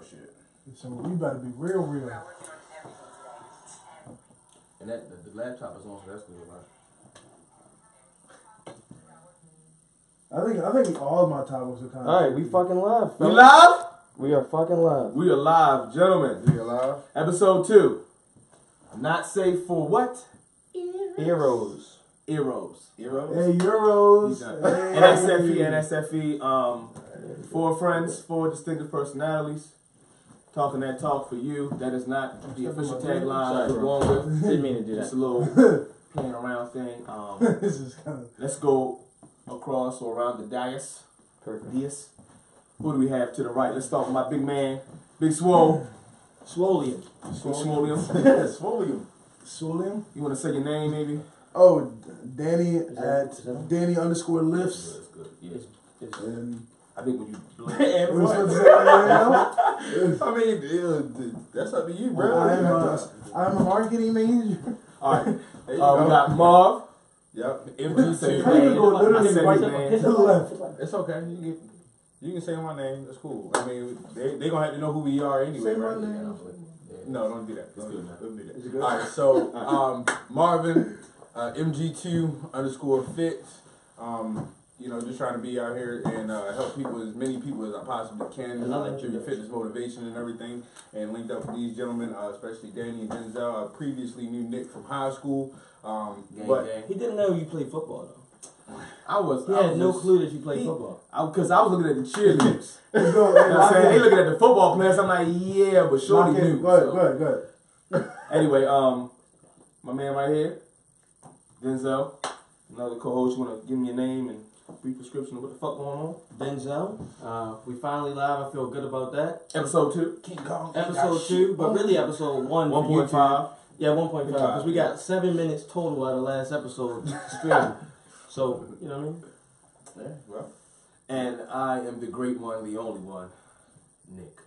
shit. So we better be real. And that the laptop is on, so that's good, right? I think all my topics are kind of. All right, we fucking live. We live? We are fucking live. We are live, gentlemen. We alive? Episode 2. Not safe for what? Heroes. Eros. Heroes? Hey, Euros. NSFE. Four friends, 4 distinctive personalities. Talking that talk for you. That is not the official tagline we're going with. Didn't mean to do It's a that. little playing around thing. This is kind of. Let's go across or around the dais. Perfect. Dais. Who do we have to the right? Let's start with my big man, Big Swole. Swolian. Swolium. Swolium. Solium. You want to say your name, maybe? Oh, Danny Is at that- Danny _lifts. That's good. Yeah. And I think when you blink. And what was I what? supposed to say right now? I mean, that's up to you, bro. I'm a marketing manager. All right. There you We go. got Marv. Yep. How you MG2. gonna go literally I right said to his the left? It's okay. You can say my name. That's cool. I mean, they gonna have to know who we are anyway, Say my right? name. No, don't do that. It's good, man. Don't do that. Is it good? All right. So, Marvin, MG2_fit. Just trying to be out here and help people, as many people as I possibly can, through your fitness motivation and everything. And linked up with these gentlemen, especially Danny and Denzel. I previously knew Nick from high school. But He didn't know you played football though. He had no clue that you played football. Because I was looking at the cheerleaders. Let's go. You know what I'm saying? They looking at the football players. I'm like, yeah, but Shorty knew. Go ahead, so. go ahead. Anyway, my man right here, Denzel, another co-host. You want to give me your name and brief description of what the fuck going on? Denzel. We finally live. I feel good about that. Episode 2. King Kong. Episode 2, but really episode 1 for YouTube. 1.5. Yeah, 1.5. Because we got 7 minutes total out of the last episode streaming. So, you know what I mean? Yeah, well. And I am the great one, the only one, Nick.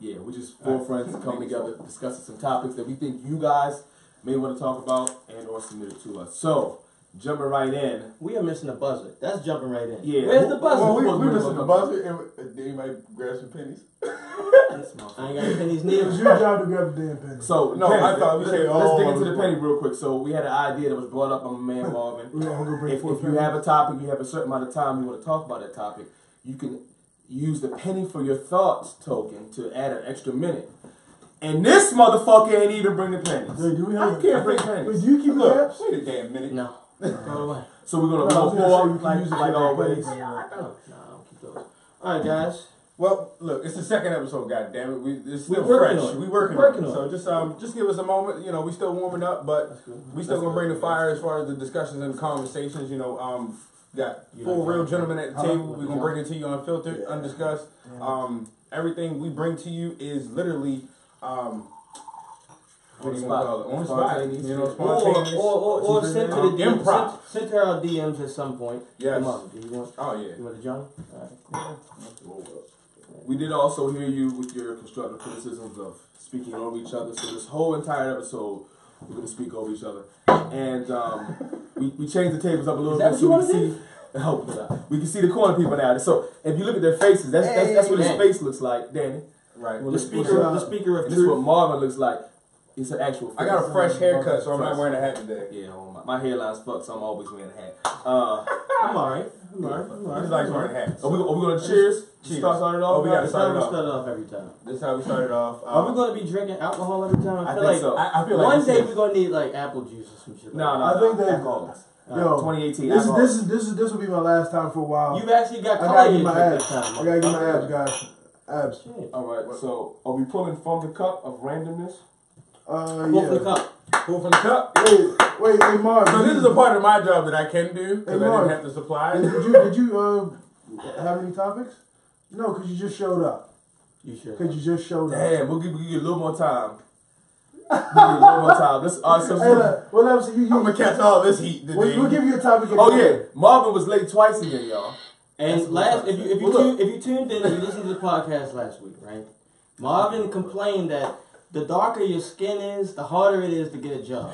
Yeah, we're just 4 friends coming together, discussing some topics that we think you guys may want to talk about and or submit it to us. So, jumping right in. We are missing a buzzer. That's jumping right in. Yeah. Where's the buzzer? Well, we Who- missing the buzzer, and anybody grab some pennies? I ain't got pennies It neither. was your job to grab the damn pen. So, No, penny, I thought we said let's dig all into the of penny them. real quick. So, we had an idea that was brought up by my man Marvin. We're gonna bring If 4 you have a topic, you have a certain amount of time you want to talk about that topic, you can use the penny for your thoughts token to add an extra minute. And this motherfucker ain't even bring the pennies. Wait, do we I have? can't bring Wait, pennies. do you keep Look, tabs? wait a damn minute. No. Throw it away. So we're gonna No, I was gonna say pour we can use it like for always. pennies. No, I don't keep those. Alright, guys. Well, look, it's the second episode. God damn it, it's still We're working fresh. on it. We working We're on it. working So just give us a moment. We still warming up, but we still gonna bring the fire as far as the discussions and conversations. Got 4 real gentlemen at the table. We're gonna bring it to you unfiltered, undiscussed. Everything we bring to you is literally what do you want to call it? On the spot. Spontaneous. Or sent to the DMs. Improv. Sent to our DMs at some point. Yes. Come on, do you want? Oh yeah. You want the Johnny? Alright. We did also hear you with your constructive criticisms of speaking over each other. So this whole entire episode, we're gonna speak over each other, and we changed the tables up a little Is that bit what so you we wanna can see. We can see the corner people now. So if you look at their faces, that's what his face looks like, Danny. Right. The speaker of And this is what truth. Marvin looks like. It's an actual face. I got a fresh haircut, so I'm not wearing a hat today. Yeah, well, my hairline's fucked, so I'm always wearing a hat. I'm alright. He likes wearing hats. Are we gonna cheers? Cheers. Start it off? Oh, we gotta That's start how it we off. start it off every time. This is how we started off. Are we going to be drinking alcohol every time? I feel think like so. I feel like one this day is- we're going to need like apple juice or some shit. No, like I think that- alcoholics. Yo, 2018. this alcoholics. will be my last time for a while. You've actually got I gotta color get in my your abs. time. I gotta get my abs, guys. Abs. Shit. All right. So, are we pulling from the cup of randomness? Pull from the Yeah. cup. Pull from the cup. Wait, hey Mark. So this is a part of my job that I can do because Hey, I Mark. didn't have to supply. Did you have any topics? No, because you just showed up. You sure? Because you just showed up. Damn, we'll give you a little more time. We'll give you a little more time. Let's, Hey, look, well, I'm saying I'm gonna catch all this heat today. we'll give you a topic. oh yeah, Marvin was late twice again, y'all. And last, if you Well, if you tuned in and you listened to the podcast last week, right? Marvin complained that the darker your skin is, the harder it is to get a job.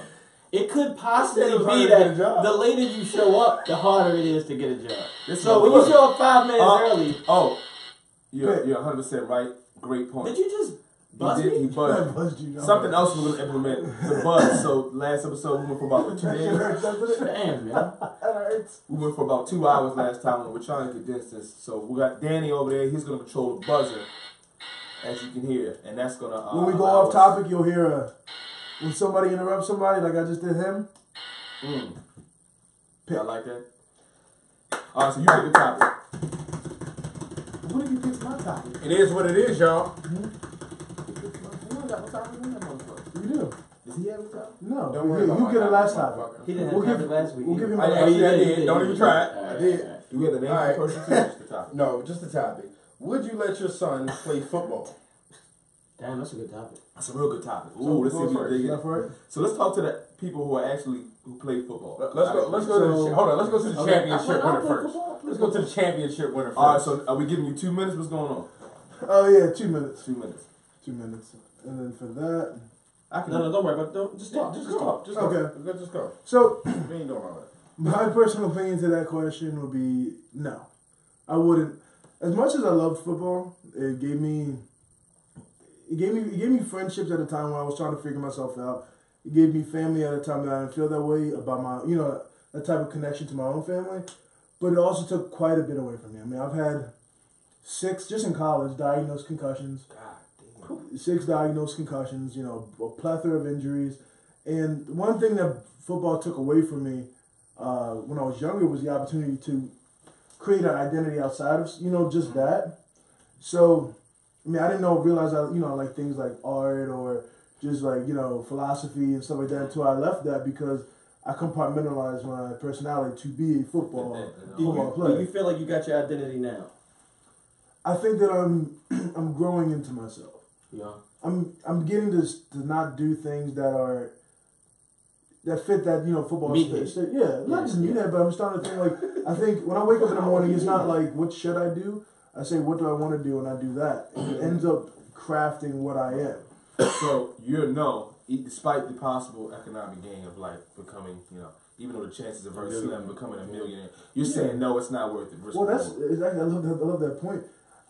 It could possibly it was be harder to get a that job. the later you show up, the harder it is to get a job. This So when you show up 5 minutes early, oh, You're 100% right. Great point. Did you just buzz He me? buzzed. Buzzed you, Something else we're gonna implement the buzz. So last episode we went for about 2 days. Damn, man. We went for about 2 hours last time, and we're trying to condense this. So we got Danny over there. He's gonna control the buzzer, as you can hear, and that's gonna. When we go off topic, you'll hear when somebody interrupts somebody, like I just did him. I like that. All right, so you pick the topic. What did you pick my topic? It is what it is, y'all. You do. Does he have a topic? No. Don't worry about You my get a last topic, topic. He didn't We'll have give- it last week. we'll give him I did. Don't even try it. Alright, did. alright. Do we have the name All of right. the person? Or just the topic? No, just the topic. Would you let your son play football? Damn, that's a good topic. That's a real good topic. Ooh, So let's see go if we first. dig Is it. that for it? So let's talk to the people who are actually who play football. Let's go. Let's go to the. Hold on. Let's go to the Okay. championship I'll winner play first. football. Let's go to the championship winner first. All right. So are we giving you 2 minutes? What's going on? Oh yeah, 2 minutes. 2 minutes. 2 minutes. And then for that, I can. No, don't worry about it. Don't, just talk. Just Just go. talk. Just go. Okay. Just go. so We ain't doing all that. my personal opinion to that question would be no. I wouldn't. As much as I loved football, it gave me friendships at a time when I was trying to figure myself out. It gave me family at a time that I didn't feel that way about my, that type of connection to my own family. But it also took quite a bit away from me. I mean, I've had 6, just in college, diagnosed concussions. God damn. 6 diagnosed concussions, a plethora of injuries. And one thing that football took away from me when I was younger was the opportunity to create an identity outside of, just that. So, I mean, I didn't realize I like things like art or just like, philosophy and stuff like that until I left that because I compartmentalized my personality to be a football Do player. you feel like you got your identity now? I think that I'm growing into myself. Yeah. I'm getting to not do things that fit that football Meathead. space. Yeah, not just meathead, but I'm starting to think like I think when I wake up in the morning, it's not like what should I do. I say what do I want to do, and I do that. And it ends up crafting what I am. So despite the possible economic gain of like becoming, even though the chances are very slim, becoming a millionaire, you're saying no, it's not worth it. Well, that's exactly. I love that point.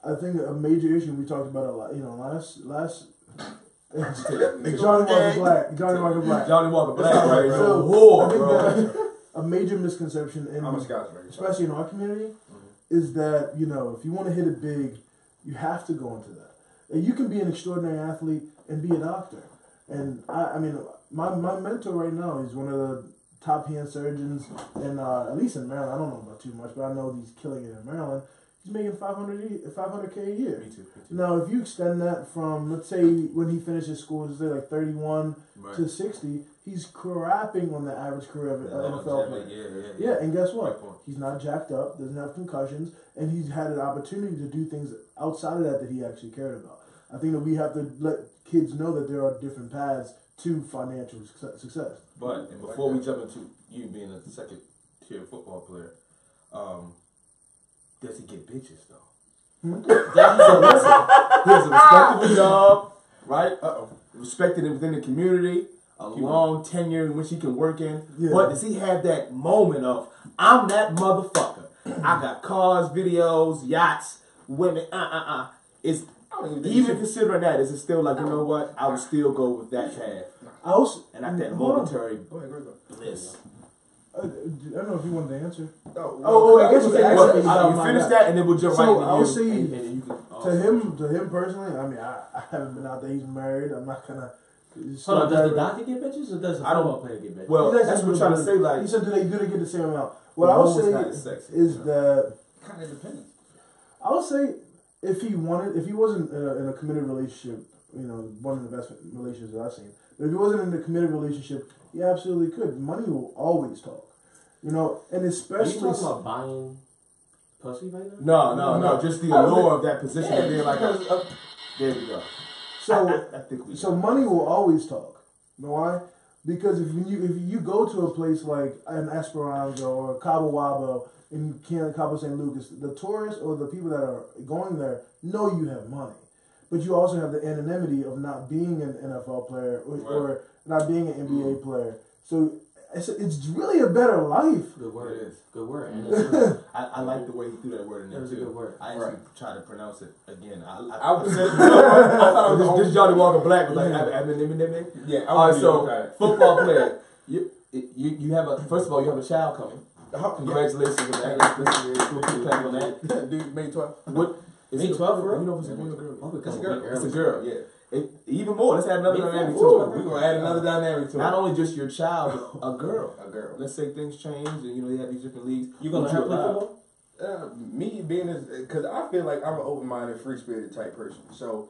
I think a major issue we talked about a lot. Last. Johnny Walker Black. Johnny Walker Black, right? So, War, I think bro. that a major misconception in I'm a Scotsman. especially in our community, is that, if you want to hit it big, you have to go into that. And you can be an extraordinary athlete and be a doctor. And I mean, my mentor right now is one of the top hand surgeons, and at least in Maryland. I don't know about too much, but I know he's killing it in Maryland. He's making $500K a year. Me too. Now, if you extend that from, let's say, when he finishes school, let's say like 31 Right. to 60, he's crapping on the average career of an NFL player. Yeah. Yeah, and guess Great what? point. He's not jacked up, doesn't have concussions, and he's had an opportunity to do things outside of that he actually cared about. I think that we have to let kids know that there are different paths to financial success. But and before we jump into you being a second tier football player, does he get bitches though? He has a respectable job, right? Respected within the community, a long tenure in which he can work in. Yeah. But does he have that moment of, I'm that motherfucker. I got cars, videos, yachts, women, Is even considering that, is it still like, you know what, I would still go with that path and not that momentary bliss? I don't know if you wanted to answer. I guess you you asked me. You finish that and then we'll jump So, right into I'll you. say and then you can, To him personally, I mean, I haven't been out there. He's married. I'm not gonna. Hold on, does the doctor get bitches or does the I don't- football player get bitches? Well, He's that's actually what I'm trying to say. Like, he said, do they get the same amount? What I the would mole's say not as sexy, is that Kind of depends. I would say if he wasn't in a committed relationship, one of the best relationships that I've seen. But if he wasn't in a committed relationship, he absolutely could. Money will always talk, and Are you especially. talking about buying pussy right now? no, just the allure of that position of being like, there we go. So I think we. So money will always talk. You know why? Because if you go to a place like an Esperanza or Cabo Wabo in Cabo San Lucas, the tourists or the people that are going there know you have money. But you also have the anonymity of not being an NFL player or not being an NBA player. So it's really a better life. Good word. It is. Good word. And it's I like the way he threw that word in there. It was a too. good word. I actually tried to pronounce it again. I I said, was- I thought it was this Johnny Walker Black was like, Yeah, all right, I so was football player, you have a first of all you have a child coming. Congratulations on that. Let's do a quick clap on that. Dude, May 12th. What is May it 12th, bro? You know if it's a boy or girl? Oh, It's a girl. It's a girl. Yeah. Even more. Let's add another May dynamic 12th. to We're it. gonna add another dynamic to it. Not only just your child, but a girl. A girl. Let's say things change and they have these different leagues. You gonna Would have to play allow? football? Me being as, because I feel like I'm an open-minded, free-spirited type person. So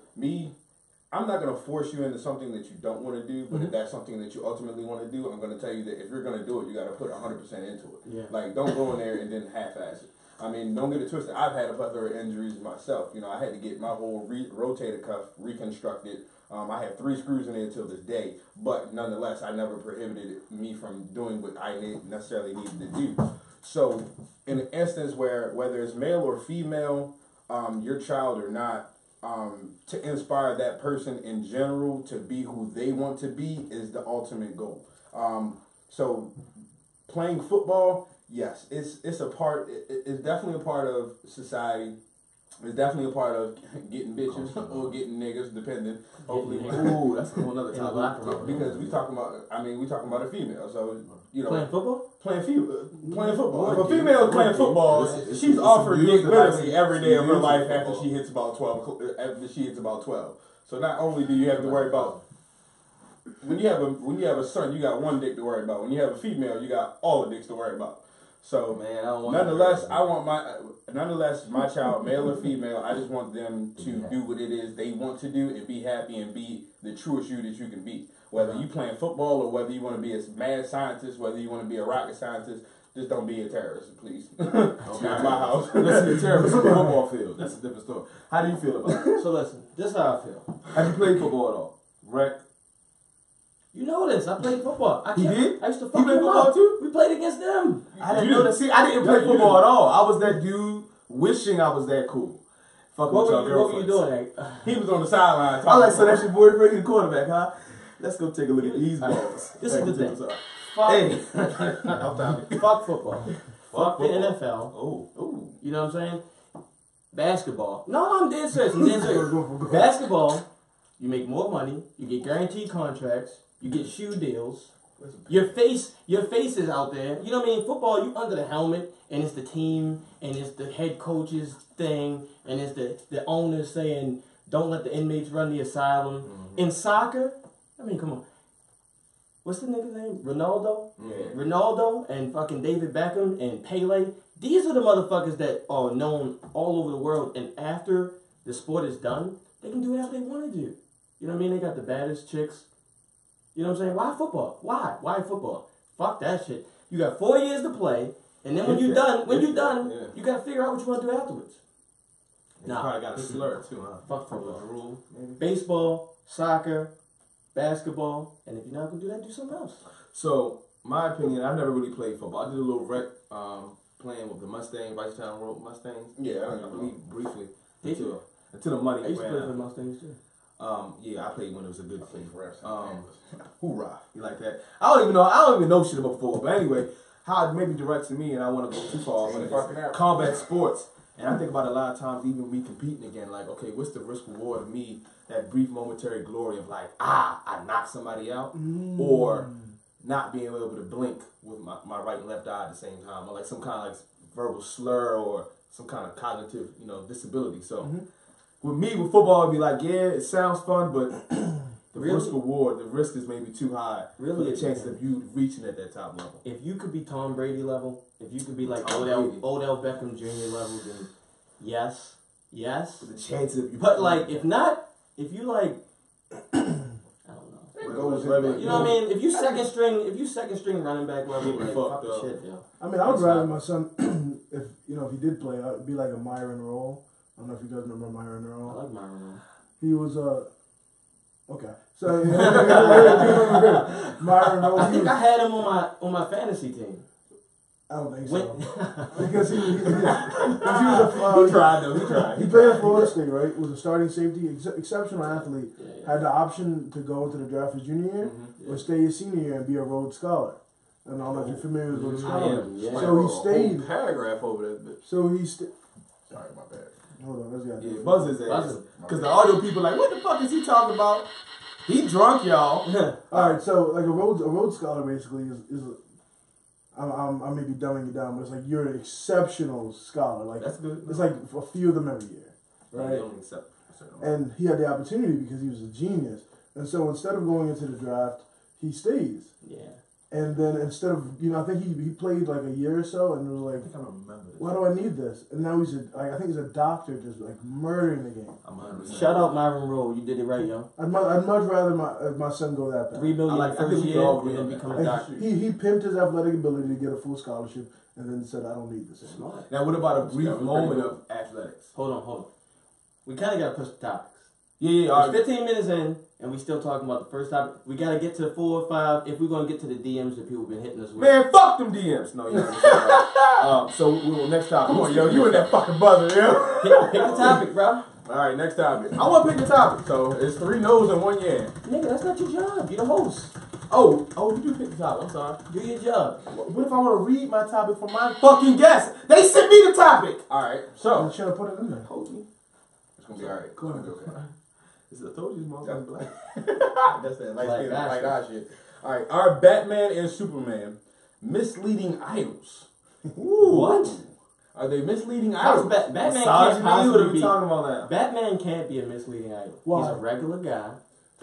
I'm not gonna force you into something that you don't want to do. But if that's something that you ultimately want to do, I'm gonna tell you that if you're gonna do it, you gotta put 100% into it. Yeah. Like, don't go in there and then half-ass it. I mean, don't get it twisted. I've had a plethora of injuries myself. You know, I had to get my whole rotator cuff reconstructed. I have 3 screws in there till this day, but nonetheless, I never prohibited me from doing what I necessarily needed to do. So, in an instance whether it's male or female, your child or not, to inspire that person in general to be who they want to be is the ultimate goal. So, playing football, yes, it's a part. It's definitely a part of society. It's definitely a part of getting bitches or getting niggas, depending. Hopefully, Ooh, that's a whole other In the locker topic. room. because we talking about a female. So you know, Playing football? playing football. One If a dick. female is playing One dick. football, It's she's offered used dick to literally like- every day of her used to life after football. she hits about 12. After she hits about 12. So not only do you have to worry about when you have a son, you got one dick to worry about. When you have a female, you got all the dicks to worry about. So Man, I don't want nonetheless, my child, male or female, I just want them to do what it is they want to do and be happy and be the truest you that you can be. Whether you playing football or whether you want to be a mad scientist, whether you want to be a rocket scientist, just don't be a terrorist, please. Not my house. Let's see a terrorist on the football field. That's a different story. How do you feel about it? So listen, this is how I feel. Have you played football at all? Rec? You know this. I played football. He did? I used to You fuck played them football up. too? We played against them. I didn't know that. See, I didn't play football at all. I was that dude wishing I was that cool. Fucking with y'all What were you girlfriends. doing? He was on the sideline I talking. like, so that's your boyfriend, you the quarterback, huh? Let's go take a look at these balls. This is the thing. Sorry. Fuck, Hey. fuck football. Fuck the football. NFL. Oh. You know what I'm saying? Basketball. No, I'm dead serious. Basketball, you make more money. You get guaranteed contracts. You get shoe deals. Your face is out there. You know what I mean? Football, you under the helmet, and it's the team, and it's the head coach's thing, and it's the owner saying, don't let the inmates run the asylum. In soccer, I mean, come on. What's the nigga's name? Ronaldo? Yeah. Ronaldo and fucking David Beckham and Pele. These are the motherfuckers that are known all over the world, and after the sport is done, they can do whatever they want to do. You know what I mean? They got the baddest chicks. You know what I'm saying? Why football? Why football? Fuck that shit. You got 4 years to play, and then when you're done, Yeah. you gotta figure out what you want to do afterwards. You probably got a slur too, huh? Fuck football. Rule, maybe. Baseball, soccer, basketball, and if you're not gonna do that, do something else. So, my opinion, I never really played football. I did a little rec playing with the Mustang, Vicetown Road Mustangs. Yeah, I believe briefly. Did you? Until the money I used to ran play out. for the Mustangs too. Yeah, I played when it was a good thing. Hoorah. You like that? I don't even know shit about football. But anyway, how it maybe directs me, and I want to go too far. But it's combat sports, and I think about it a lot of times, even me competing again. Like, okay, what's the risk reward of me? That brief momentary glory of like, I knocked somebody out, or not being able to blink with my right and left eye at the same time, or like some kind of like verbal slur or some kind of cognitive, disability. So. With me, with football, it'd be like, yeah, it sounds fun, but the Really? risk reward, the risk is maybe too high Really? for the chances of you reaching at that top level. If you could be Tom Brady level, if you could be like Tom Odell Brady. Beckham Jr. level, then yes. For the chances of you. But like, if not, if you like, I don't know. It goes Right, in- right. You know what I mean? If you second string running back level, Getting like, fucked fuck the up. shit, yo. I mean, I would That's rather not- my son, if he did play, it'd be like a Myron Roll. I don't know if you guys remember Myron I Roll. like Myron. He was okay. So Myron Roll. I think I had him on my fantasy team. I don't think When, so. Because he was He tried though. He tried. he played at Florida State, right? Was a starting safety, exceptional athlete. yeah. Had the option to go into the draft his junior year or stay his senior year and be a Rhodes Scholar. And I don't know if you're familiar with the I scholar. am, yeah. So he Whole stayed. paragraph over that bitch. So he stayed. Sorry, my bad. Hold on, let's get Yeah, buzz his ass. Buzz him. Because the audio people like, what the fuck is he talking about? He drunk, y'all. All right, so like a Rhodes Scholar basically is I may be dumbing it down, but it's like you're an exceptional scholar. Like That's good. it's like a few of them every year, They right? don't accept a certain amount. And he had the opportunity because he was a genius. And so instead of going into the draft, he stays. Yeah. And then instead of I think he played like a year or so, and was I like, think I remember this. why do I need this? And now I think he's a doctor, just like murdering the game. I'm 100%. Shout out Myron Rowe. You did it right, yo. I'd much rather my son go that path. $3 million I the think first we year all and agree then on that. become a And doctor. he pimped his athletic ability to get a full scholarship, and then said, I don't need this anymore. Smart. Now, what about a brief That was moment pretty of athletics? Hold on. We kind of got to push the topics. Yeah, all It's right. 15 minutes in, and we still talking about the first topic. We got to get to the 4 or 5 if we're going to get to the DMs that people have been hitting us with. Man, fuck them DMs. No, you know. So we will next topic. Come on, yo, you in that fucking buzzer, yo. Pick the topic, bro. All right, next topic. I want to pick the topic. So it's 3 no's and 1 yeah. Nigga, that's not your job. You're the host. Oh, you do pick the topic. I'm sorry. Do your job. What if I want to read my topic from my fucking guest? They sent me the topic. All right, I so should have put it in there. Hold me. it's gonna be all right. Go ahead. Okay. This is I told you, this motherfucker black. That's that light Like skin, that light shit. eye shit. All right, are Batman and Superman misleading idols? What? Are they misleading How's idols? Batman Misogyny, can't what are possibly we be. talking about now? Batman can't be a misleading idol. Why? He's a regular guy.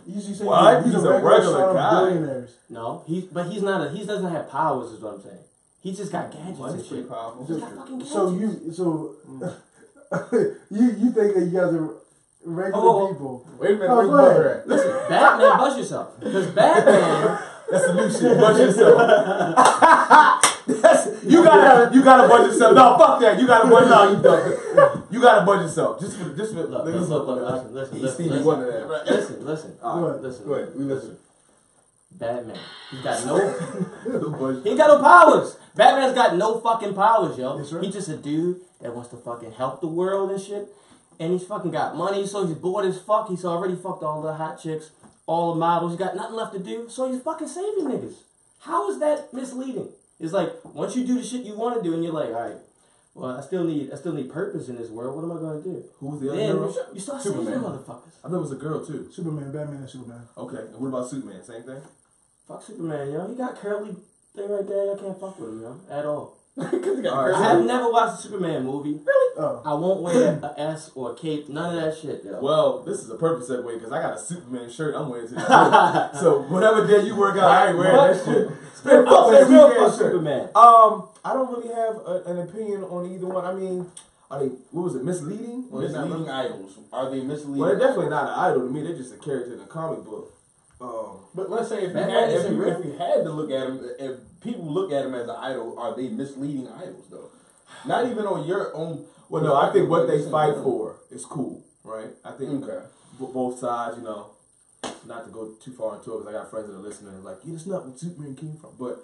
You say What? he's He's a a regular regular son guy. of billionaires. No, but he's not. He doesn't have powers. Is what I'm saying. He's just got gadgets and Money's pretty shit. powerful. He's got fucking gadgets. So you think that you guys are regular Oh. people? Wait a minute, Oh, where's go ahead. Buzzer at? Listen, Batman, buzz yourself. Because Batman, That's the new shit. Budge yourself. You gotta budge yourself. No, fuck that. You gotta budge. No, you don't. You gotta budge yourself. Just for look, niggas look, fucking listen, He's Stevie Wonder that. listen, Go ahead. listen. Go ahead, we listen. Batman, he's got no, budge. he ain't got no powers. Batman's got no fucking powers, yo. Yes, sir. He's just a dude that wants to fucking help the world and shit. And he's fucking got money, so he's bored as fuck. He's already fucked all the hot chicks, all the models. He's got nothing left to do, so he's fucking saving niggas. How is that misleading? It's like once you do the shit you want to do, and you're like, all right, well, I still need purpose in this world. What am I gonna do? Who's the other Then hero? you start Superman. saving motherfuckers. I thought it was a girl too. Superman, Batman, and Superman. Okay. And what about Superman? Same thing. Fuck Superman, yo. He got curly thing right there. I can't fuck with him, yo, at all. All right. I have never watched a Superman movie. Really? Oh, I won't wear a S or a cape. None of that shit, yo. Well, this is a perfect segue because I got a Superman shirt I'm wearing today. So whatever day you work out, I ain't wearing that shit. Fuck Fuck that Superman. Superman Fuck shirt. Superman. I don't really have an opinion on either one. I mean, are they? What was it? Misleading? Or Misleading not? idols. Are they misleading? Well, they're definitely not an idol to me. They're just a character in a comic book. But let's say if you, Batman had, isn't real. if you had to look at him, if people look at him as an idol, are they misleading idols though? Not even on your own. Well, no, I think what they fight for is cool, right? I think Okay. both sides, you know, not to go too far into it because I got friends that are listening like, yeah, that's not where Superman came from. But,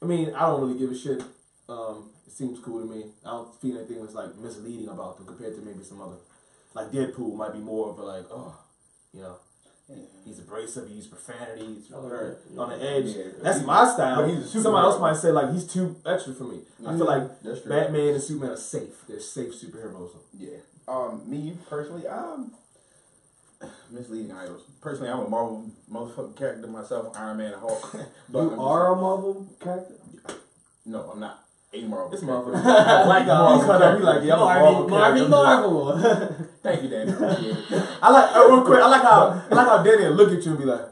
I mean, I don't really give a shit. It seems cool to me. I don't feel anything that's like misleading about them compared to maybe some other. Like Deadpool might be more of a like, oh, you know, he's abrasive, he uses profanity, he's on the edge. Yeah, That's my style. but he's a Somebody else superhero. might say like he's too extra for me. I feel like That's true. Batman and Superman are safe. They're safe superheroes. Yeah. Me personally, misleading idols. Personally, I'm a Marvel motherfucking character myself, Iron Man, Hulk. But I'm You just- are a Marvel character? No, I'm not a Marvel. This character. motherfucker. Like Marvel he's gonna be like, yeah, I'm a Marvel character. Marvel. Thank you, Danny. Appreciate it. I like real quick. I like how Danny will look at you and be like,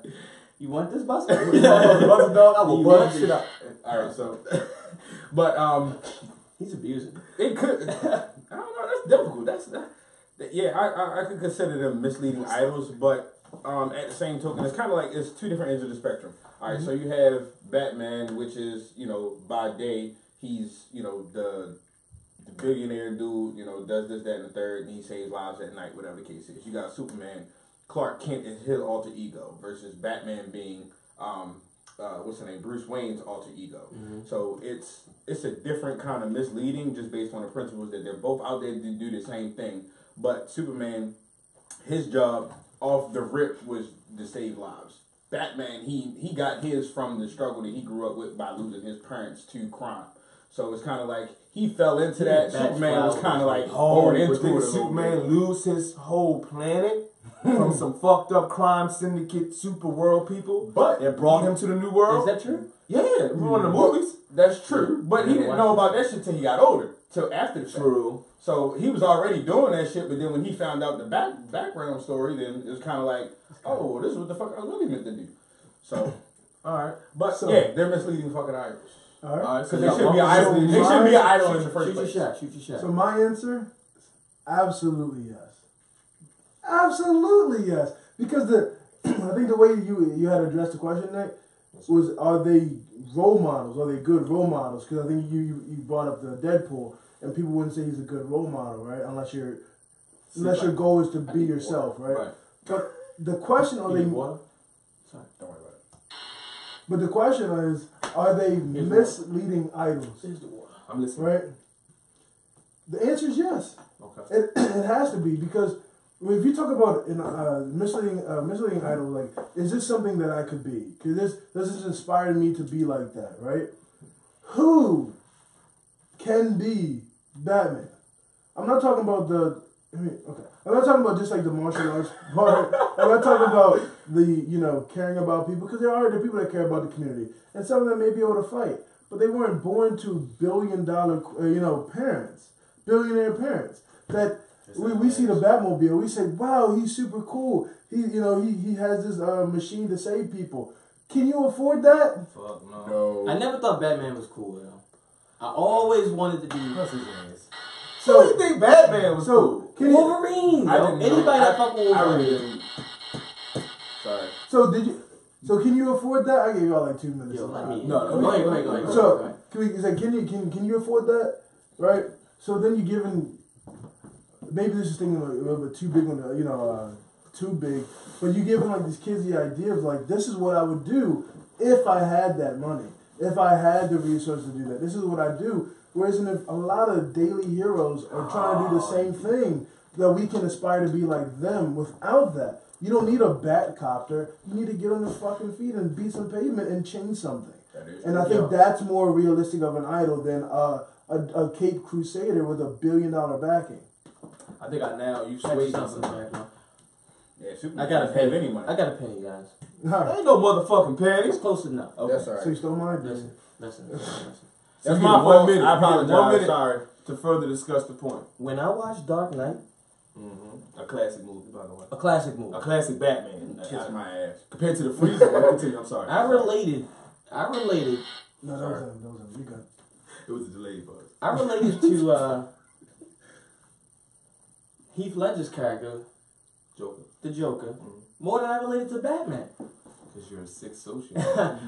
You want this buster? "Motherfucker, dog, I will You bust want shit up." All right, so, but He's abusing. it could. I don't know. That's difficult. Yeah. I could consider them misleading idols, but at the same token, it's kind of like it's two different ends of the spectrum. All right, so you have Batman, which is by day he's the billionaire dude, does this, that, and the third, and he saves lives at night, whatever the case is. You got Superman, Clark Kent is his alter ego versus Batman being what's the name, Bruce Wayne's alter ego. Mm-hmm. So it's a different kind of misleading just based on the principles that they're both out there to do the same thing. But Superman, his job off the rip was to save lives. Batman, he got his from the struggle that he grew up with by losing his parents to crime. So it's kind of like he fell into that. Superman was kind of like born into it. Did Superman lose his whole planet from some fucked up crime syndicate super world people? But it brought him to the new world. Is that true? Yeah, one of the movies. That's true. But he didn't know about that shit till he got older, till after the fact. True. So he was already doing that shit, but then when he found out the background story, then it was kind of like, oh, this is what the fuck I was really meant to do. So, All right. but yeah, they're misleading fucking idols. All right. Because they shouldn't be an idol. They shouldn't be an idol in the first place. Shoot your shot. So my answer, absolutely yes. Absolutely yes. Because I think the way you had addressed the question, Nick, was are they role models? Are they good role models? Because I think you brought up the Deadpool, and people wouldn't say he's a good role model, right? Unless your goal is to be yourself, right? But the question are they? Sorry, don't worry about it. But the question is, are they misleading idols? I'm listening. Right? The answer is yes. Okay. It has to be, because if you talk about misleading idol, like, is this something that I could be? Because this has inspired me to be like that, right? Who can be Batman? I'm not talking about I'm not talking about just like the martial arts part. I'm not talking about the, caring about people, because there are people that care about the community. And some of them may be able to fight, but they weren't born to billion-dollar, parents, billionaire parents. That we see the Batmobile, we say, wow, he's super cool. He has this machine to save people. Can you afford that? Fuck no. I never thought Batman was cool, though. I always wanted to be. What's his name? So you think Batman was cool? Wolverine. Anybody that fuck with Wolverine. Sorry. So can you afford that? I gave y'all like 2 minutes. Yo, let me. No, Go ahead. So can you afford that? Right. So then you giving. Maybe this is thinking a little bit too big on too big. But you giving like these kids the idea of like, this is what I would do if I had that money, if I had the resources to do that. This is what I do. Whereas a lot of daily heroes are trying to do the same thing, that we can aspire to be like them without that. You don't need a bat copter. You need to get on your fucking feet and beat some pavement and change something. And I think that's more realistic of an idol than a Cape Crusader with $1 billion backing. I think you swayed something. Yeah, I got a penny. any money. I got a penny, guys. There ain't no motherfucking pennies. It's close enough. Okay. That's all right. So you stole mine? Listen. That's my fault. I apologize. 1 minute. Sorry. To further discuss the point. When I watched Dark Knight, A classic movie, by the way. a classic movie. A classic Batman. Kiss my ass. Compared to the Freezer. Continue. I'm sorry. I related. No, that was you got. It was a delayed buzz. I related to Heath Ledger's character, Joker. the Joker, more than I related to Batman. Because you're a sick socialist.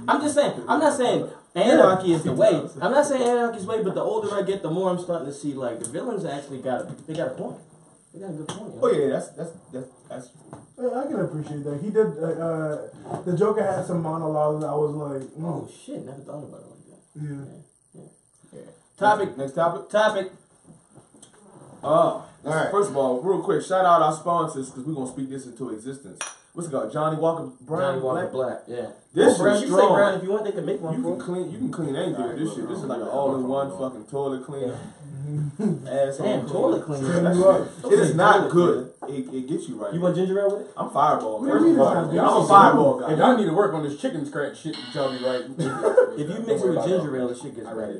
I'm just saying. I'm not saying anarchy is the way. I'm not saying anarchy is the way. But the older I get, the more I'm starting to see like the villains actually got a point. They got a good point. Oh yeah, that's. Yeah, I can appreciate that. He did. The Joker had some monologues. I was like, Oh shit! Never thought about it like that. Yeah. Topic. Next topic. All right. First of all, real quick, shout out our sponsors because we're gonna speak this into existence. What's it called? Johnny Walker Brown. Johnny Walker Black. Yeah. This Brown, is you say strong. Brown if you want. They can make one. You can clean anything with this shit. This is like an all-in-one fucking toilet cleaner. Asshole. Damn, toilet cleaner. That shit. It is not good. It gets you right. You want ginger ale with it? I'm Fireball. What do you mean it's not I'm good? a Fireball guy. If y'all need to work on this chicken scratch shit, tell me right. If you mix it with ginger ale, the shit gets right.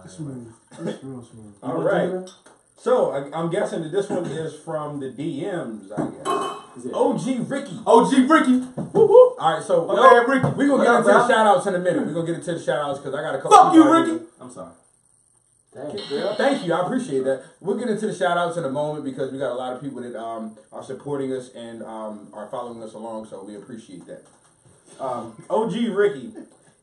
smooth. It's real smooth. All right. So I'm guessing that this one is from the DMs. I guess. OG Ricky. OG Ricky. All right. So Ricky. we're gonna get into the shout outs in a minute. We're gonna get into the shout outs because I got a couple. Fuck you, people I Ricky. need. I'm sorry. Thank you. I appreciate that. We'll get into the shout outs in a moment because we got a lot of people that are supporting us and are following us along. So we appreciate that. OG Ricky.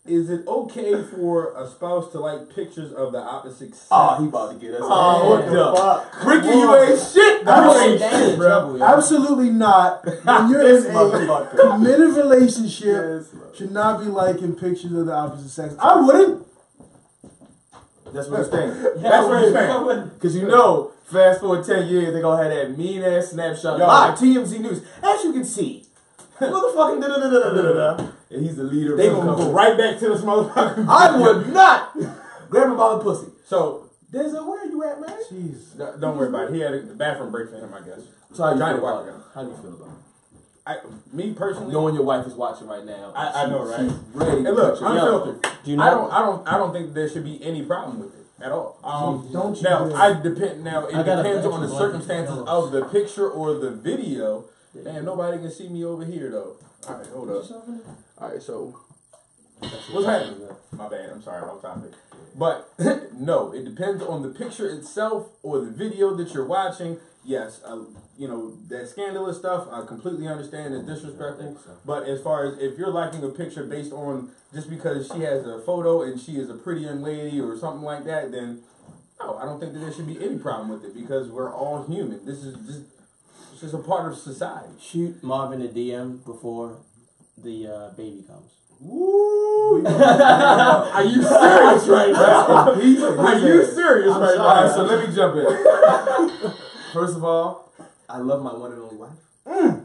Is it okay for a spouse to like pictures of the opposite sex? Oh, he about to get us. Oh, what the fuck? Ricky, you ain't shit. Absolutely, shit, bro. Absolutely not. When you're in a committed relationship, should not be liking pictures of the opposite sex. I wouldn't. That's what I'm saying. That's what you're saying. Because you know, fast forward 10 years, they're going to have that mean-ass snapshot. Yo. Live, TMZ News. As you can see, Motherfucking da-da-da-da-da-da. And he's the leader. They of the gonna go company. right back to this motherfucker. I would not grab him by the pussy. So Denzel, where are you at, man? Jeez. don't worry about it. He had the bathroom break for him, I guess. So how you Johnny feel about Walker. it? How do you feel about it? Me personally, Knowing your wife is watching right now. I know, right? She's ready to Hey, look, cut your I'm mouth. filthy. Do you not? I don't think there should be any problem with it at all. Don't you Now, dare. I depend. Now, it I got a depends on the extra circumstances blanket. of the picture or the video. Damn, nobody can see me over here though. All right, hold up. All right, so what's happening? My bad. I'm sorry, off topic. But no, it depends on the picture itself or the video that you're watching. Yes, you know that scandalous stuff. I completely understand it's disrespectful. But as far as if you're liking a picture based on just because she has a photo and she is a pretty young lady or something like that, then no, I don't think that there should be any problem with it because we're all human. This is just a part of society. Shoot Marvin a DM before the baby comes. Woo! Are you serious right now? Are you serious right All right, now? so let me jump in. First of all, I love my one and only wife.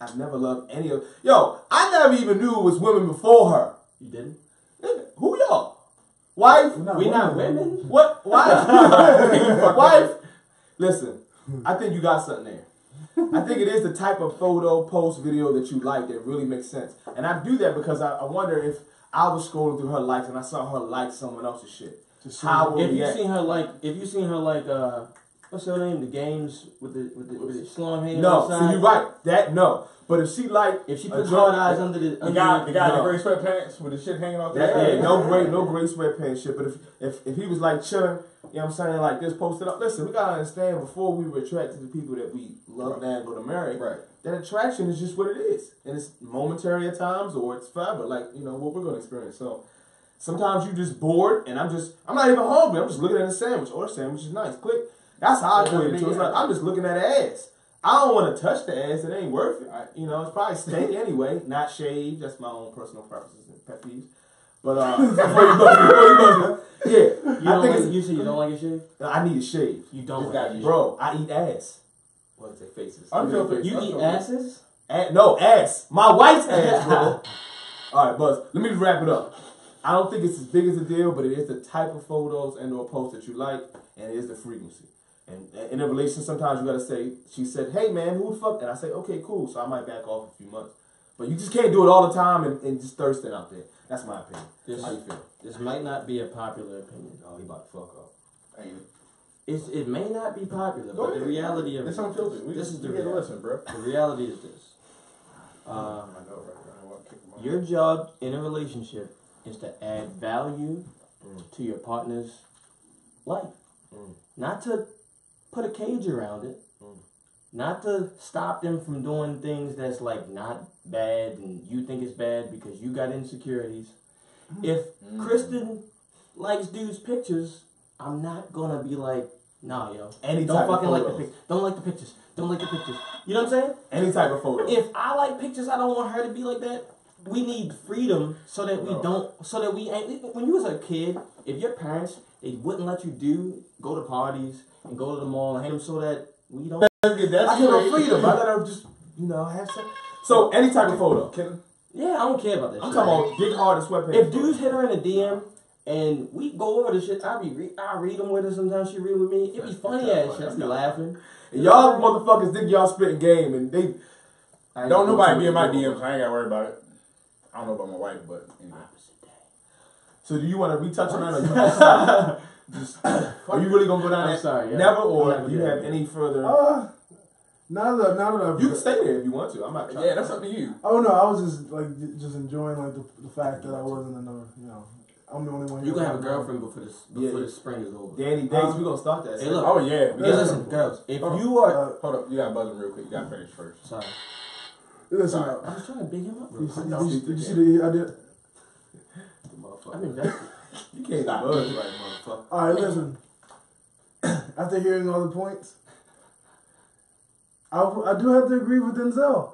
I've never loved any of. Yo, I never even knew it was women before her. You didn't? Nigga, who y'all? Wife? We not women. What? Wife? Wife? Listen, I think you got something there. I think it is the type of photo, post, video that you like that really makes sense. And I do that because I wonder if I was scrolling through her likes and I saw her like someone else's shit. How would If you react? seen her like, what's her name? The games with the slum hand No, outside. so you're right. That no. But if she like, If she a puts girl- hard eyes under the The guy in No. the gray sweatpants with the shit hanging off. that, the yeah, no great sweatpants shit. But if he was like chilling, you know what I'm saying, like this posted up. Listen, we gotta understand before we were attracted to people that we love now and go to marry. Right. That attraction is just what it is, and it's momentary at times, or it's forever. Like what we're gonna experience. So sometimes you're just bored, and I'm not even hungry. I'm just looking at a sandwich. Oh, the sandwich is nice. Click. That's how I equate it to. It's like I'm just looking at ass. I don't want to touch the ass. It ain't worth it. It's probably steak anyway, not shaved. That's my own personal preferences and pet peeves. But before you go, yeah. You I don't think like, you say you don't like it shaved? I need a shave. You don't It's like got it you. shaved. Bro, I eat ass. What is it? Faces. Unfiltered. You eat asses? No, ass. My wife's ass, bro. All right, Buzz. Let me wrap it up. I don't think it's as big as a deal, but it is the type of photos and or posts that you like, and it is the frequency. And in a relationship, sometimes you gotta say, she said, hey man, who the fuck? And I say, okay, cool. So I might back off a few months. But you just can't do it all the time and just thirsting out there. That's my opinion. How you feel? This might not be a popular opinion. Oh, he about to fuck up. Ain't it? It may not be popular, Go but the ahead. reality of It's unfiltered. this is the we get to reality. listen, bro. The reality is this. I know, right? I want to kick him off. Your job in a relationship is to add value to your partner's life. Not to put a cage around it. Not to stop them from doing things that's like not bad and you think it's bad because you got insecurities. If Kristen likes dudes' pictures, I'm not gonna be like, nah, yo. Any Don't type of fucking like the photos. pictures. Don't like the pictures. Don't like the pictures. You know what I'm saying? Any type of photo. If I like pictures, I don't want her to be like that. We need freedom so that we ain't. When you was a kid, if your parents, they wouldn't let you go to parties and go to the mall and hang them so that we don't. I give her freedom. I let her just, have some. So, any type of photo. Yeah, I don't care about that I'm shit. talking about dick hard and sweatpants. If dudes hit her in a DM and we go over the shit, I read them with her. Sometimes she read with me. It be funny ass shit. I be laughing. And y'all motherfuckers think y'all spitting game, and they Don't nobody be in my DMs. I ain't got to worry about it. I don't know about my wife, but anyway. So do you want to retouch on that, or you just are you really gonna go down I'm that? sorry, yeah. Never, or Never, do you yeah. have any further? Now that I've You can stay there if you want to. I'm not. Yeah, that's up to you. Oh no, I was just enjoying the fact that I wasn't in I'm the only one. You here. gonna have a girlfriend before the spring is over. Danny Dates, we gonna start that. Hey, look. Oh, yeah. Hey, listen, girls. If you are, Hold up. You got to buzz him real quick. You got to finish first. sorry, Listen, Sorry. I was trying to big him up. did Bro. you see the idea? I'm invested. You can't Stop. buzz right, motherfucker. All right, listen. After hearing all the points, I do have to agree with Denzel.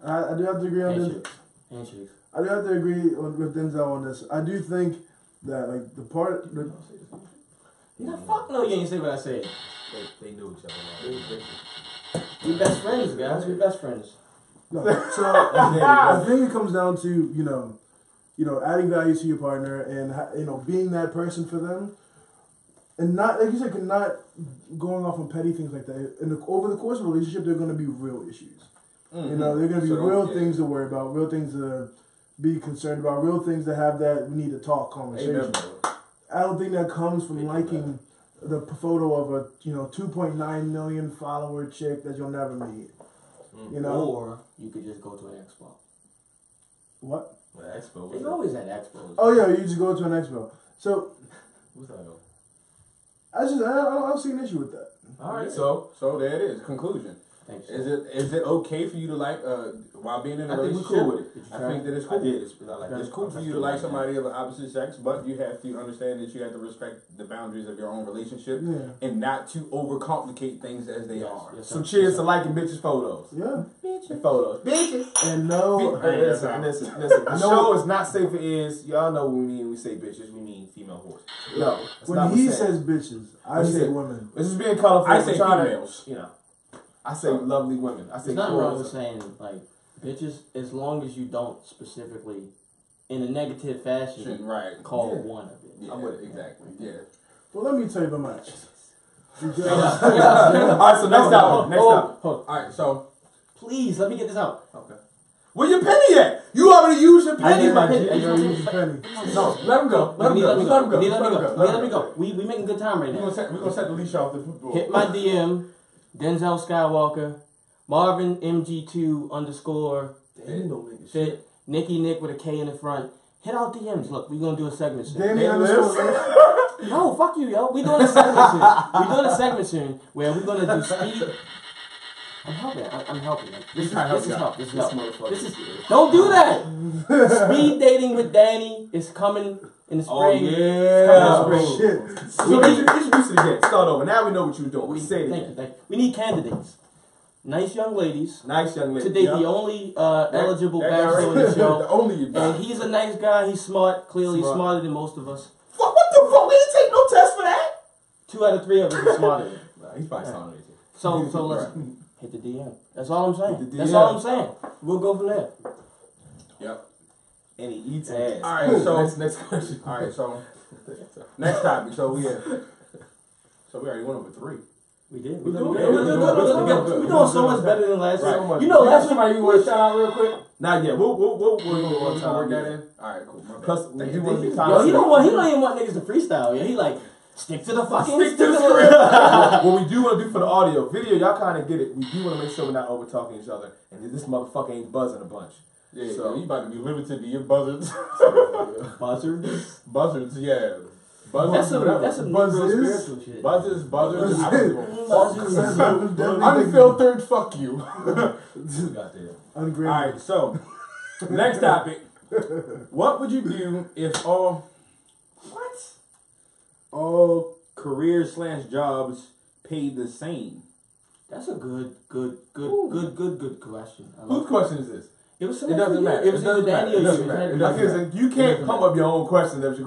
I do have to agree on this. Handshakes. I do have to agree with Denzel on this. I do think that No, fuck no, you ain't say what I said. They knew each other. We best friends, guys. We best friends. No. So I think it comes down to adding value to your partner and being that person for them, and not like you said, not going off on petty things like that. And over the course of a relationship, there are going to be real issues. Mm-hmm. There are going to be real things to worry about, real things to be concerned about, real things to have that we need to talk conversation. Amen. I don't think that comes from liking the photo of a 2.9 million follower chick that you'll never meet. Or you could just go to an expo. What? Expo. They always had expos. Oh yeah, you just go to an expo. So What's that though? I don't see an issue with that. All right, so there it is. Conclusion. Thanks. Is it okay for you to like while being in a I think we're relationship? cool with it. I think that it's cool. I did. I like It's cool for you to like somebody of the opposite sex, but you have to understand that you have to respect the boundaries of your own relationship and not to overcomplicate things as they are. Yes, So cheers to liking bitches' photos. Yeah. And photos. Bitches. And no. Hey, listen. The show is not safe for ears. Y'all know what we mean when we say bitches. We mean female horse. No. That's not When what he I'm saying. says bitches, I When he say said- women. This is being colorful. I We're say trying females. To, I say lovely women. I say There's nothing wrong girls. with saying like bitches, as long as you don't specifically, in a negative fashion, Right. call Yeah. one of it. Yeah, I'm with it. exactly. Yeah. Well, let me tell you about my ex. Because All right, so next topic. All right. So Please let me get this out. Okay. Where your penny at? You already used your I penny, need my my G. penny. you gotta use your penny. no, let him go. Let him You go. need to Let him go. You need to let me Let go. him You need to let me go. We making good time right We're now. gonna set the leash off the football. Hit my DM, Denzel Skywalker, Marvin MG2 _ Damn, no nigga shit. fit, Nicky Nick with a K in the front. Hit out DMs. Look, we gonna do a segment soon. Danny They underscore. No, fuck you, yo. We doing a segment soon. We doing a segment soon where we're gonna do speed. I'm helping. I'm helping. This is help. This is help. motherfucker. This is. Don't do that. Speed dating with Danny is coming in the spring. Oh yeah. Coming in the spring. Shit. So introduce it again. Start over. Now we know what you're doing. We say it Thank again. you. Thank you. We need candidates. Nice young ladies. Nice young lady. Today, the only eligible That guy bachelor in right the there, show. the only And he's a nice guy. He's smart. Clearly Smart. smarter than most of us. Fuck, what the fuck? We didn't take no test for that. 2 out of 3 of us are smarter than him. Nah, he's probably sounding it. So let's hit the DM. That's all I'm saying. Hit the That's DM. all I'm saying. We'll go from there. Yep. And he eats ass. All right. So next question. all right. So next topic. So we already went over 3. We did. We We're doing doing good. good. We're We're doing good. doing We're doing so much better than last Right. time. You know, last somebody you want to shout out real quick? Not yet. We'll We're one gonna work that time. in. All right. Cool. My bad. Plus, we Thank do you, want to thank be you. time. Yo, he don't even want niggas to freestyle. Yeah, he like stick to the fucking Stick to the script. What we do want to do for the audio, video, y'all kind of get it. We do want to make sure we're not over talking each other, and this motherfucker ain't buzzing a bunch. Yeah, So- you about to be limited to your buzzards. buzzers. Buzzards, yeah. That's Buzzards, some Buzzers. Negro spiritual shit. buzzards. Buzzers. Buzzers. Unfiltered, fuck you. Goddamn. Ungraded. Alright, so next topic. What would you do if all careers / jobs paid the same? That's a good question. I Whose love it. question is this? It was It doesn't matter. It was It doesn't either Danny matter. or It doesn't you. matter. It Like doesn't I said, you can't come up your own question. That was a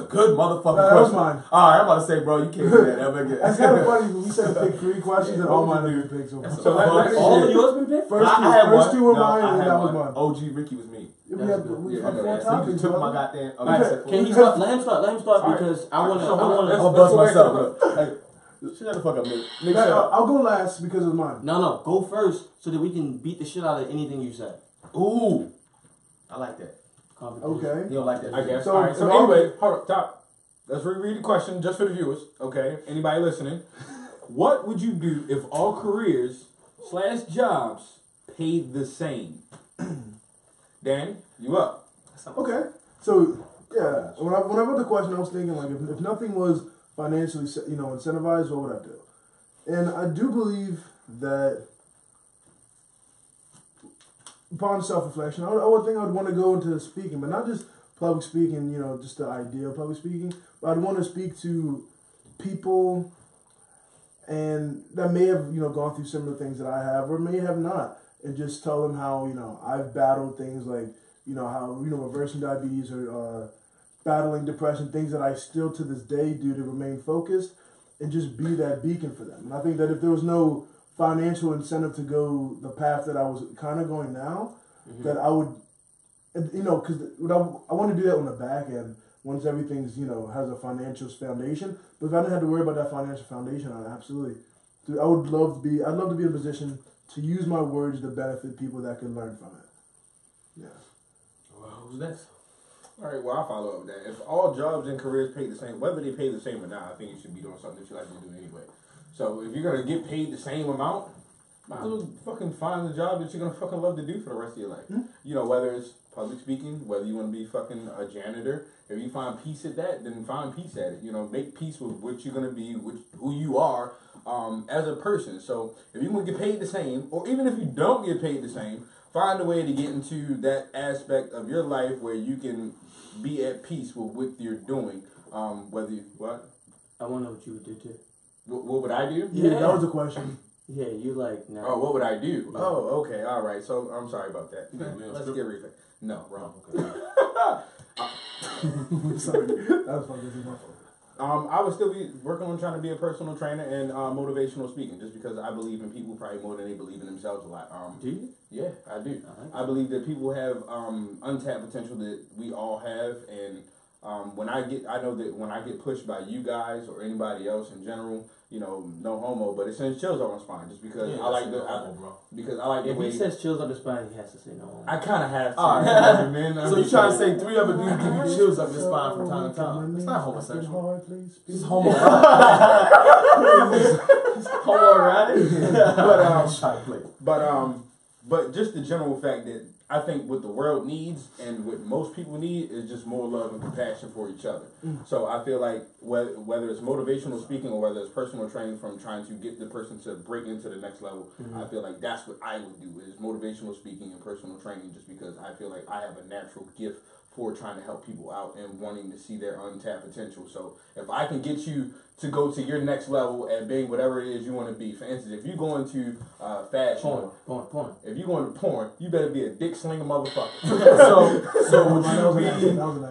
good motherfucking That was question. mine. All right, I'm about to say, bro, you can't do that ever again. That's kind of funny. When we said to pick 3 questions, and all mine have been picked. So So let's All of yours been picked? First I had first one. 2 were No, mine, I and had that was one. mine. OG Ricky was me. We had Yeah, had 4 yeah, So topics. he took my brother. goddamn. Alright, Can he start? Let him start. Let him start All right. because I want to. So I want let's- to. I'll buzz go ahead. myself. Hey, shut the fuck up, nigga. Nigga, shut up. I'll go last because it's mine. No, go first so that we can beat the shit out of anything you said. Ooh, I like that. Competition. Okay. You don't like that? I guess. So, Alright, so if I'm- anyway, hold up, top. Let's reread the question just for the viewers. Okay. Anybody listening? What would you do if all careers / jobs paid the same? Dan, you up? Okay. So, yeah, when I wrote the question, I was thinking, like, if nothing was financially, incentivized, what would I do? And I do believe that upon self-reflection, I would think I would want to go into speaking, but not just public speaking, just the idea of public speaking, but I'd want to speak to people and that may have, gone through similar things that I have or may have not, and just tell them how, I've battled things like, how, reversing diabetes or battling depression, things that I still to this day do to remain focused and just be that beacon for them. And I think that if there was no financial incentive to go the path that I was kind of going now, that I would, because I want to do that on the back end once everything's, has a financial foundation. But if I didn't have to worry about that financial foundation, I'd love to be in a position to use my words to benefit people that can learn from it. Yeah. Well, who's next? All right, well, I'll follow up with that. If all jobs and careers pay the same, whether they pay the same or not, I think you should be doing something that you like to do anyway. So if you're going to get paid the same amount, might as well fucking find the job that you're going to fucking love to do for the rest of your life. Whether it's public speaking, whether you want to be fucking a janitor, if you find peace at that, then find peace at it. Make peace with what you're going to be, with who you are as a person. So if you're going to get paid the same, or even if you don't get paid the same, find a way to get into that aspect of your life where you can be at peace with what you're doing. Whether you, what? I want to know what you would do too. What would I do? Yeah, that was the question. Yeah, you like now. Oh, what would I do? Yeah. Oh, okay, all right. So I'm sorry about that. Let's get everything. No, wrong. Okay. Sorry, that was fucking I would still be working on trying to be a personal trainer and motivational speaking, just because I believe in people probably more than they believe in themselves a lot. Do you? Yeah, I do. Right. I believe that people have untapped potential that we all have, and when I get pushed by you guys or anybody else in general, no homo, but it sends chills up my spine just because I like the If way he says chills up his spine, he has to say no homo. I kind of have to. All right. Man, So you trying to say 3 other dudes give you chills up your spine from time to time? It's not homosexual. It's homoerotic. Homoerotic. But just the general fact that I think what the world needs and what most people need is just more love and compassion for each other. So I feel like whether it's motivational speaking or whether it's personal training from trying to get the person to break into the next level, I feel like that's what I would do is motivational speaking and personal training, just because I feel like I have a natural gift for trying to help people out and wanting to see their untapped potential. So if I can get you to go to your next level at being whatever it is you want to be. For instance, if you're going to fashion, porn. If you're going to porn, you better be a dick slinger motherfucker. so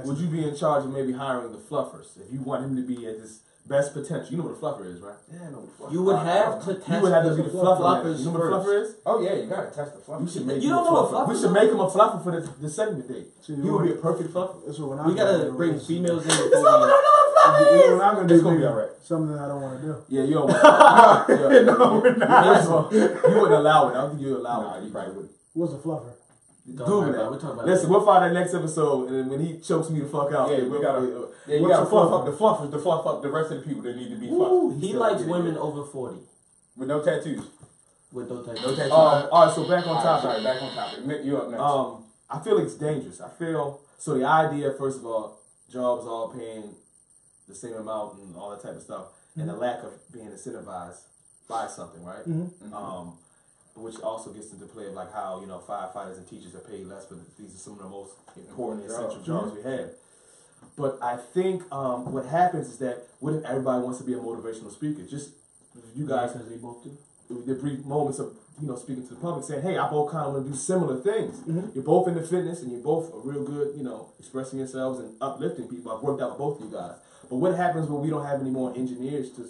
would you be in charge of maybe hiring the fluffers if you want him to be at his best potential? You know what a fluffer is, right? Yeah, I know what a fluffer is. You would have to test. You would have to be the fluffers. Fluffers You know what a fluffer is? Oh yeah, you gotta test the fluffer. We should make You him don't a know what fluffer. fluffer We should make him a fluffer for the segment day. He would be a perfect fluffer. We gotta bring females in. It's gonna be alright. Something I don't want to do. Yeah, you don't want to. No, we're not. You wouldn't allow it. I don't think you'd allow it. You probably wouldn't. What's a fluffer? Google that. We're talking about Listen, we'll find that next episode, and then when he chokes me the fuck out, Yeah, we gotta. You gotta fluff up the fluffers to fluff up the rest of the people that need to be fluffed. He likes women over 40 with no tattoos. with no tattoos. No tattoos. all right, so back on topic. Sorry, back on topic. Nick, you up next. I feel it's dangerous. I feel so. The idea, first of all, jobs all paying the same amount and all that type of stuff, and the lack of being incentivized by something, right? Which also gets into play of like how firefighters and teachers are paid less, but these are some of the most important essential jobs we have. But I think what happens is that what if everybody wants to be a motivational speaker? Just you guys, Because they both do. the brief moments of speaking to the public, saying, "Hey, I both kind of want to do similar things." You're both into fitness, and you're both are real good, expressing yourselves and uplifting people. I've worked out with both of you guys. But what happens when we don't have any more engineers to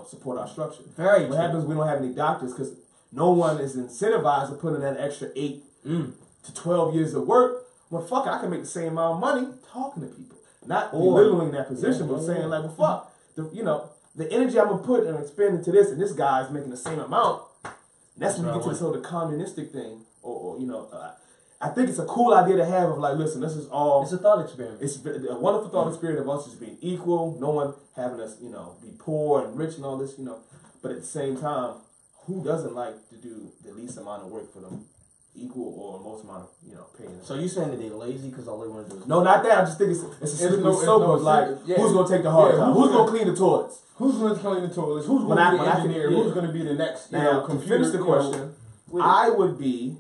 support our structure? Very What happens when we don't have any doctors? Because no one is incentivized to put in that extra 8 to 12 years of work. Well, fuck, I can make the same amount of money talking to people, not belittling that position, but saying like, well, fuck, the energy I'm gonna put and expend into this, and this guy's making the same amount. That's when you get to sort of the communistic thing, or I think it's a cool idea to have of like, listen, this is all. It's a thought experiment. It's a wonderful thought experiment of us just being equal, no one having us, be poor and rich and all this, But at the same time, who doesn't like to do the least amount of work for them equal or most amount of paying? So you saying that they're lazy because all they want to do is No, not that. I just think it's a slippery slope of like, who's gonna take the hard job? Who's gonna clean the toilets? Who's going to clean the toilets? Who's going to be the engineer? Who's going to be the next? Now, to computer? finish the question, I would be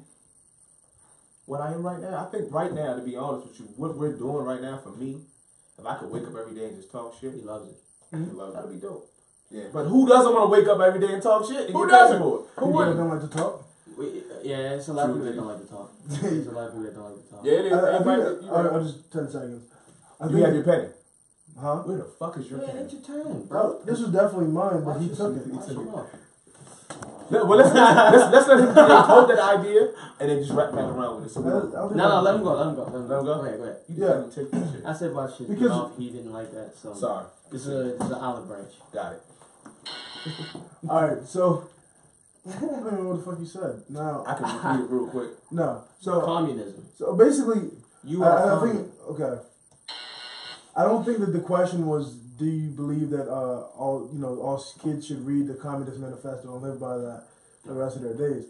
what I am right now. I think right now, to be honest with you, what we're doing right now for me, if I could wake up every day and just talk shit, he loves it. that'd be dope. Yeah. But who doesn't want to wake up every day and talk shit? And Who get paid doesn't? for it? Who You wouldn't? don't like to talk? Yeah, it's a lot of people that don't like to talk. There's a lot of people that don't like to talk. Yeah, it is. I'll just 10 seconds. You have your penny. Huh? Where the fuck is your Yeah, penny? it's your turn, bro. Bro, this was definitely mine, but he Watch took this. it. Watch him off. let's let him hold that idea and then just wrap back around with it. So No, let him go. Let him go. Let him go? Go ahead. You Yeah. didn't take that shit. I said about shit. Because- He didn't like that. So Sorry. it's an olive branch. Got it. Alright, so I don't remember what the fuck you said. Now, I can repeat it real quick. no. So Communism. basically, You are. I communist. think okay. I don't think that the question was, do you believe that all kids should read the Communist Manifesto and live by that for the rest of their days?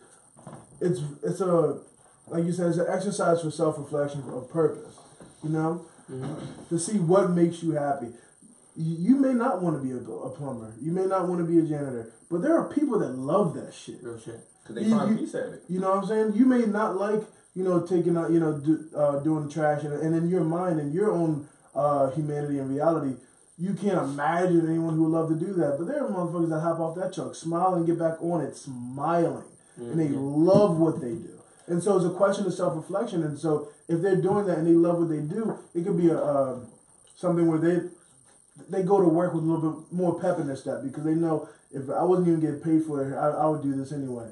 It's a, like you said, it's an exercise for self-reflection of purpose. You know, to see what makes you happy. You may not want to be a plumber. You may not want to be a janitor, but there are people that love that shit. Real shit. Because they find peace at it. You know what I'm saying? You may not like, taking out, doing the trash, and in your mind and your own humanity and reality, you can't imagine anyone who would love to do that. But there are motherfuckers that hop off that truck, smile and get back on it, smiling, and they love what they do. And so it's a question of self-reflection. And so if they're doing that and they love what they do, it could be something where they go to work with a little bit more pep in their step because they know if I wasn't even getting paid for it, I would do this anyway.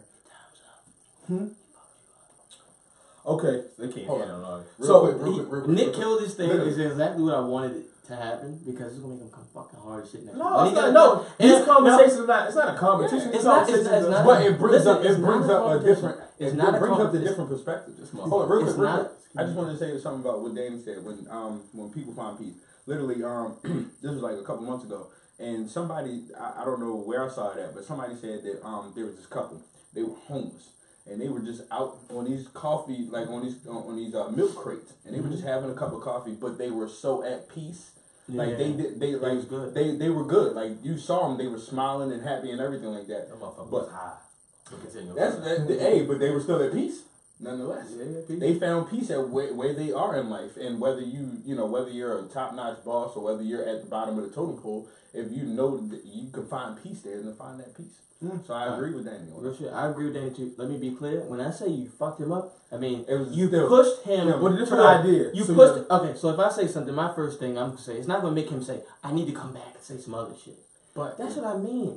Okay, they can't Hold handle on. it. Real quick. Nick killed this thing Literally. is exactly what I wanted it to happen because it's gonna make him come fucking hard as shit next No, week. it's He not. gotta- No, these and- conversations are not. It's not a competition. It's not- it's not- But it brings Listen, up it's not a a competition. different. It's It not a brings up the competition. different perspective. This Hold on, real It's quick. not- I just wanted to say something about what Danny said when people find peace. Literally, this was like a couple months ago, and somebody I don't know where I saw it at, but somebody said that there was this couple. They were homeless. And they were just out on these coffee, like on these milk crates, and they were just having a cup of coffee. But they were so at peace, like they was good. They were good. Like you saw them, they were smiling and happy and everything like that. That motherfucker But was high. So continue. but they were still at peace, nonetheless. Yeah, They found peace at where they are in life, and whether whether you're a top notch boss or whether you're at the bottom of the totem pole, if you know that you can find peace there, then find that peace. So I agree with Danny. Real shit. I agree with Danny too. Let me be clear. When I say you fucked him up, I mean It was you still- pushed him. With a different to idea. You So pushed. Okay, so if I say something, my first thing I'm gonna say it's not gonna make him say I need to come back and say some other shit. But That's what I mean.